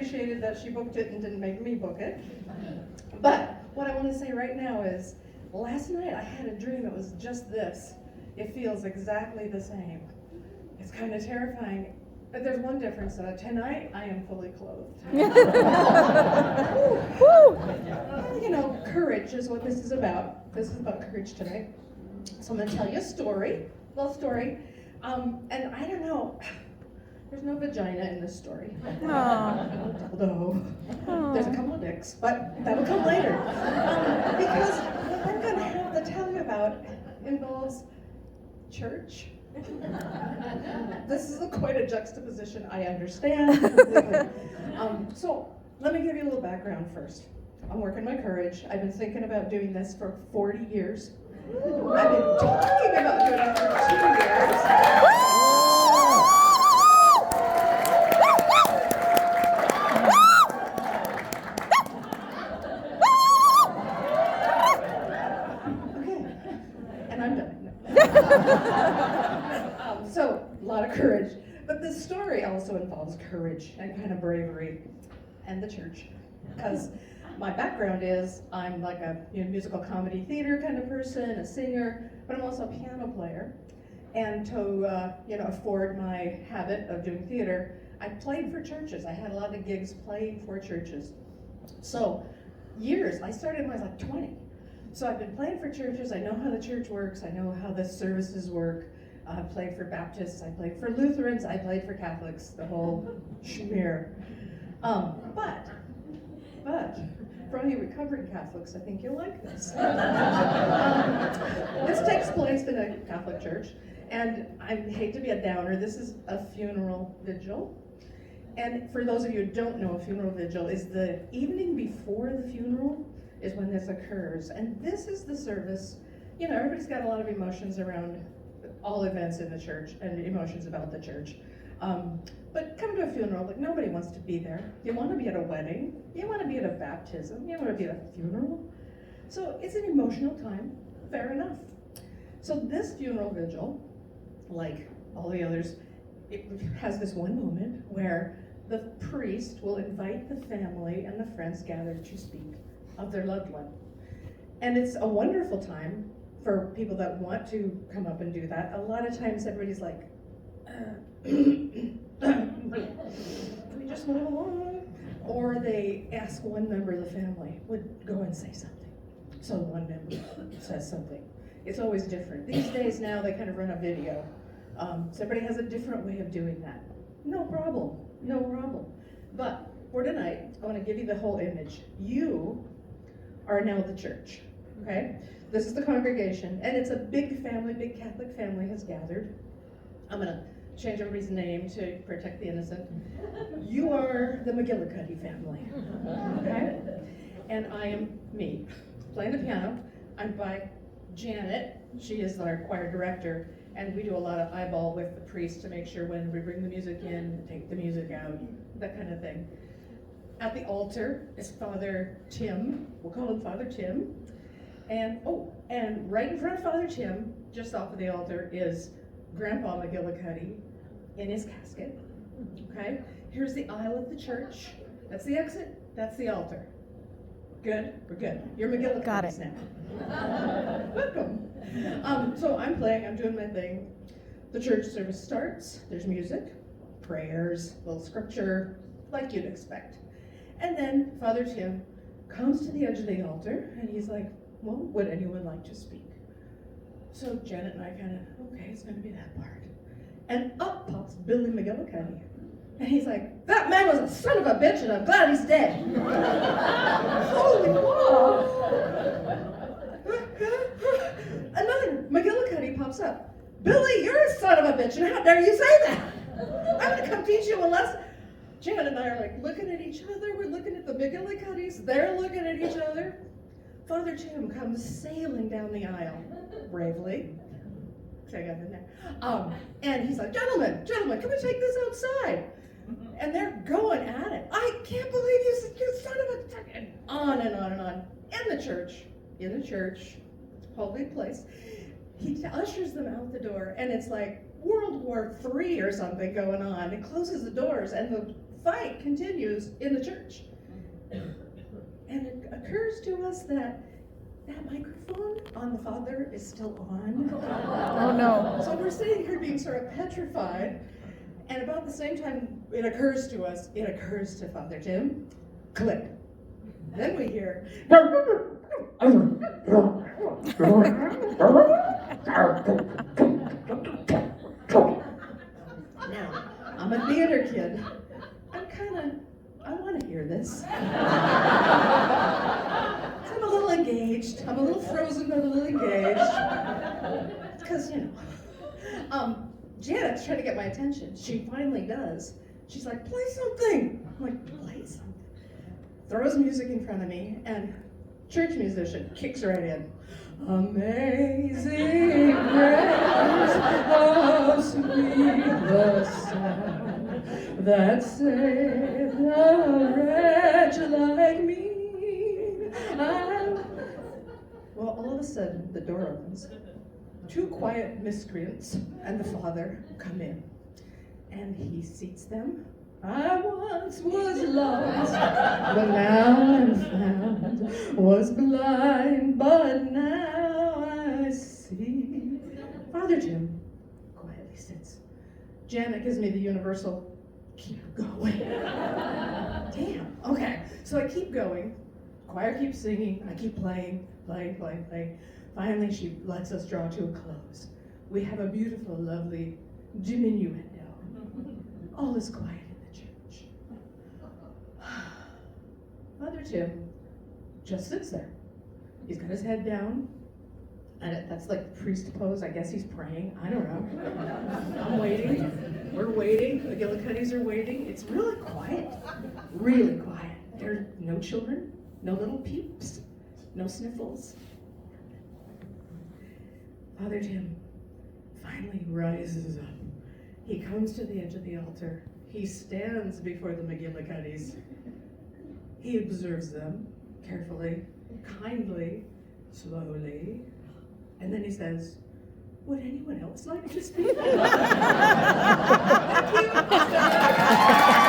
appreciated that she booked it and didn't make me book it. But what I want to say right now is, last night I had a dream that was just this. It feels exactly the same. It's kind of terrifying. But there's one difference. Tonight I am fully clothed. You know, courage is what this is about. This is about courage tonight. So I'm going to tell you a story, little story. And I don't know, there's no vagina in this story. Although there's a couple of dicks, but that'll come later. Because what I'm going to have to tell you about involves church. This is quite a juxtaposition, I understand completely. So let me give you a little background first. I'm working my courage. I've been thinking about doing this for 40 years. I've been talking about doing it for 2 years. Okay, and I'm done. So, a lot of courage. But this story also involves courage and kind of bravery and the church. Because my background is I'm like a musical comedy theater kind of person, a singer, but I'm also a piano player. And to afford my habit of doing theater, I played for churches. I had a lot of gigs playing for churches. So years, I started when I was like 20. So I've been playing for churches. I know how the church works. I know how the services work. I played for Baptists. I played for Lutherans. I played for Catholics. The whole schmear. But for all you recovering Catholics, I think you'll like this. This takes place in a Catholic church, and I hate to be a downer. This is a funeral vigil. And for those of you who don't know, a funeral vigil is the evening before the funeral is when this occurs. And this is the service. You know, everybody's got a lot of emotions around all events in the church and emotions about the church. But come to a funeral, like nobody wants to be there. You want to be at a wedding, you want to be at a baptism, you want to be at a funeral. So it's an emotional time, fair enough. So this funeral vigil, like all the others, it has this one moment where the priest will invite the family and the friends gathered to speak of their loved one. And it's a wonderful time for people that want to come up and do that. A lot of times everybody's like, can we just move along? Or they ask one member of the family, would go and say something. So one member says something. It's always different. These days now they kind of run a video. So everybody has a different way of doing that. No problem, no problem. But for tonight, I want to give you the whole image. You are now the church, okay? This is the congregation, and it's a big family, big Catholic family has gathered. I'm going to change everybody's name to protect the innocent. You are the McGillicuddy family, okay? And I am me, playing the piano. I'm by Janet. She is our choir director, and we do a lot of eyeball with the priest to make sure when we bring the music in, take the music out, that kind of thing. At the altar is Father Tim. We'll call him Father Tim. And right in front of Father Tim, just off of the altar, is Grandpa McGillicuddy in his casket. Okay? Here's the aisle of the church. That's the exit. That's the altar. Good? We're good. You're McGillicuddy's now. Welcome. So I'm playing. I'm doing my thing. The church service starts. There's music, prayers, a little scripture, like you'd expect. And then Father Tim comes to the edge of the altar, and he's like, well, would anyone like to speak? So Janet and I kind of, okay, it's going to be that part. And up pops Billy McGillicuddy. And he's like, that man was a son of a bitch, and I'm glad he's dead. Holy wow. Another McGillicuddy pops up. Billy, you're a son of a bitch, and how dare you say that? I'm going to come teach you a lesson. Janet and I are like looking at each other. We're looking at the McGillicuddys. They're looking at each other. Father Tim comes sailing down the aisle, bravely. I got in there. And he's like, gentlemen, can we take this outside? And they're going at it. I can't believe you son of a... And on and on and on. In the church, holy place. He ushers them out the door, and it's like World War III or something going on. It closes the doors, and the fight continues in the church. And it occurs to us that microphone on the father is still on. Oh no. So we're sitting here being sort of petrified, and about the same time it occurs to Father Tim, click. Then we hear, now, I'm a theater kid. I want to hear this. So I'm a little engaged. I'm a little frozen, but a little engaged. Because, Janet's trying to get my attention. She finally does. She's like, play something. I'm like, play something. Throws music in front of me, and church musician kicks right in. Amazing grace, how sweet the sound that saved a wretch like me. Well, all of a sudden, the door opens. Two quiet miscreants and the father come in, and he seats them. I once was lost, but now I'm found. Was blind, but now I see. Father Jim quietly sits. Janet gives me the universal, keep going. Damn, okay. So I keep going. Choir keeps singing. I keep playing. Finally, she lets us draw to a close. We have a beautiful, lovely diminuendo. All is quiet. Father Tim just sits there. He's got his head down, and that's like the priest pose. I guess he's praying. I don't know. I'm waiting. We're waiting. The Gillicuddies are waiting. It's really quiet. Really quiet. There are no children, no little peeps, no sniffles. Father Tim finally rises up. He comes to the edge of the altar. He stands before the McGillicuddies. He observes them carefully, kindly, slowly, and then he says, would anyone else like to speak? Thank you.